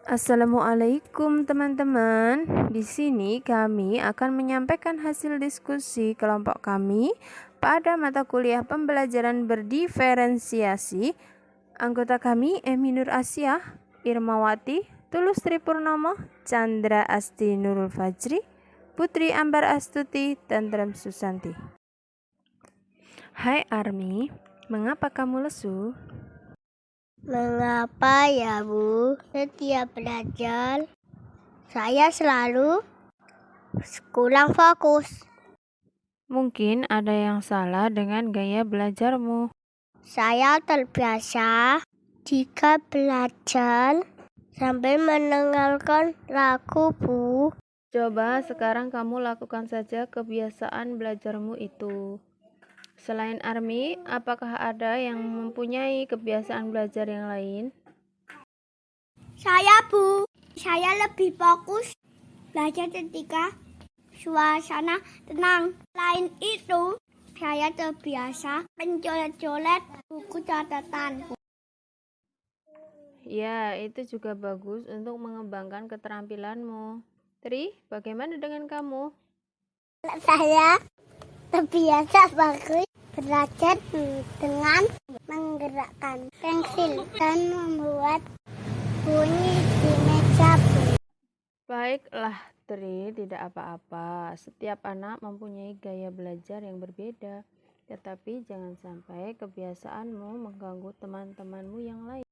Assalamualaikum teman-teman. Di sini kami akan menyampaikan hasil diskusi kelompok kami pada mata kuliah pembelajaran berdiferensiasi. Anggota kami Emi Nur Asyah, Irmawati, Tulus Tripurnomo, Chandra Asti Nurul Fajri, Putri Ambar Astuti, Tentrem Susanti. Hai Armi, mengapa kamu lesu? Mengapa ya Bu? Setiap belajar saya selalu kurang fokus. Mungkin ada yang salah dengan gaya belajarmu. Saya terbiasa jika belajar sambil mendengarkan lagu Bu. Coba sekarang kamu lakukan saja kebiasaan belajarmu itu. Selain Armi, apakah ada yang mempunyai kebiasaan belajar yang lain? Saya Bu, saya lebih fokus belajar ketika suasana tenang. Selain itu, saya terbiasa mencoret-coret buku catatan. Ya, itu juga bagus untuk mengembangkan keterampilanmu. Tri, bagaimana dengan kamu? Saya terbiasa bagus belajar dengan menggerakkan pensil dan membuat bunyi di meja Bu. Baiklah, Tri, tidak apa-apa. Setiap anak mempunyai gaya belajar yang berbeda, tetapi jangan sampai kebiasaanmu mengganggu teman-temanmu yang lain.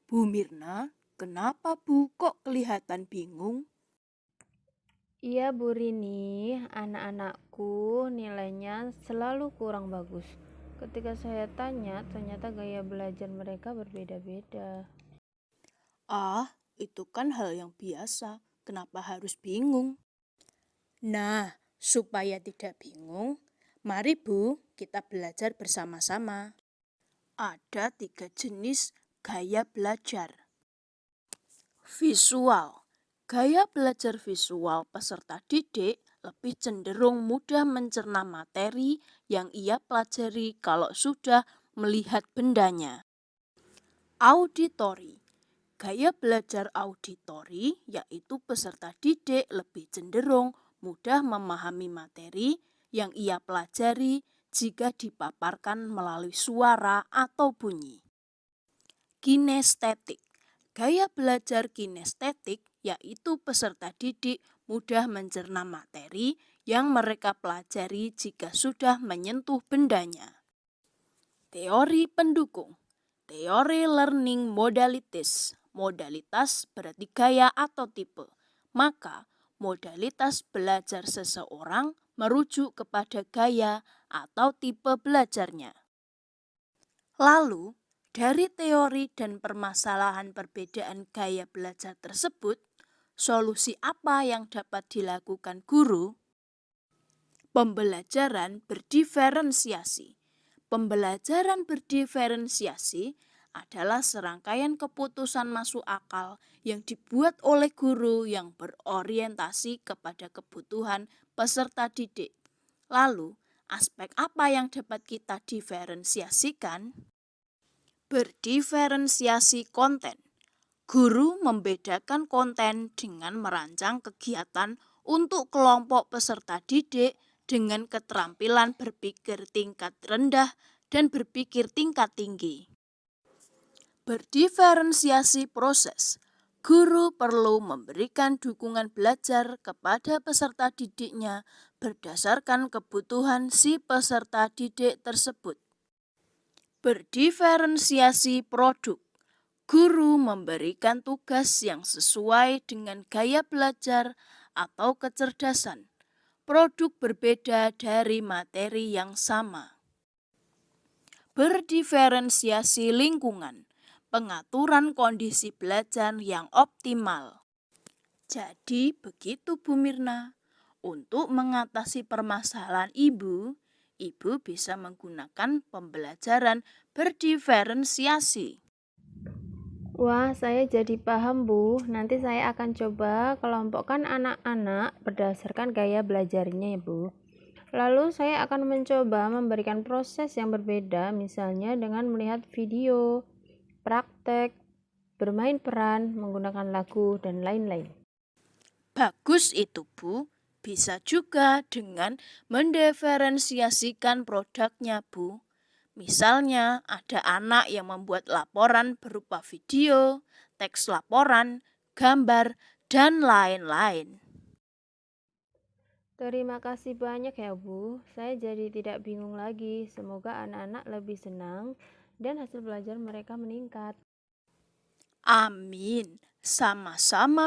Bu Mirna, kenapa Bu kok kelihatan bingung? Iya Bu Rini, anak-anakku nilainya selalu kurang bagus. Ketika saya tanya, ternyata gaya belajar mereka berbeda-beda. Ah, itu kan hal yang biasa. Kenapa harus bingung? Nah, supaya tidak bingung, mari Bu, kita belajar bersama-sama. Ada 3 jenis gaya belajar. Visual. Gaya belajar visual peserta didik lebih cenderung mudah mencerna materi yang ia pelajari kalau sudah melihat bendanya. Auditori. Gaya belajar auditori yaitu peserta didik lebih cenderung mudah memahami materi yang ia pelajari jika dipaparkan melalui suara atau bunyi. Kinestetik. Gaya belajar kinestetik yaitu peserta didik mudah mencerna materi yang mereka pelajari jika sudah menyentuh bendanya. Teori pendukung. Teori learning modalities. Modalitas berarti gaya atau tipe. Maka, modalitas belajar seseorang merujuk kepada gaya atau tipe belajarnya. Lalu, dari teori dan permasalahan perbedaan gaya belajar tersebut, solusi apa yang dapat dilakukan guru? Pembelajaran berdiferensiasi. Pembelajaran berdiferensiasi adalah serangkaian keputusan masuk akal yang dibuat oleh guru yang berorientasi kepada kebutuhan peserta didik. Lalu, aspek apa yang dapat kita diferensiasikan? Berdiferensiasi konten. Guru membedakan konten dengan merancang kegiatan untuk kelompok peserta didik dengan keterampilan berpikir tingkat rendah dan berpikir tingkat tinggi. Berdiferensiasi proses. Guru perlu memberikan dukungan belajar kepada peserta didiknya berdasarkan kebutuhan si peserta didik tersebut. Berdiferensiasi produk. Guru memberikan tugas yang sesuai dengan gaya belajar atau kecerdasan. Produk berbeda dari materi yang sama. Berdiferensiasi lingkungan. Pengaturan kondisi belajar yang optimal. Jadi begitu Bu Mirna. Untuk mengatasi permasalahan Ibu bisa menggunakan pembelajaran berdiferensiasi. Wah, saya jadi paham Bu. Nanti saya akan coba kelompokkan anak-anak berdasarkan gaya belajarnya ya Bu. Lalu saya akan mencoba memberikan proses yang berbeda, misalnya dengan melihat video, praktek, bermain peran, menggunakan lagu, dan lain-lain. Bagus itu, Bu. Bisa juga dengan mendiferensiasikan produknya, Bu. Misalnya, ada anak yang membuat laporan berupa video, teks laporan, gambar, dan lain-lain. Terima kasih banyak ya Bu, saya jadi tidak bingung lagi. Semoga anak-anak lebih senang dan hasil belajar mereka meningkat. Amin. Sama-sama.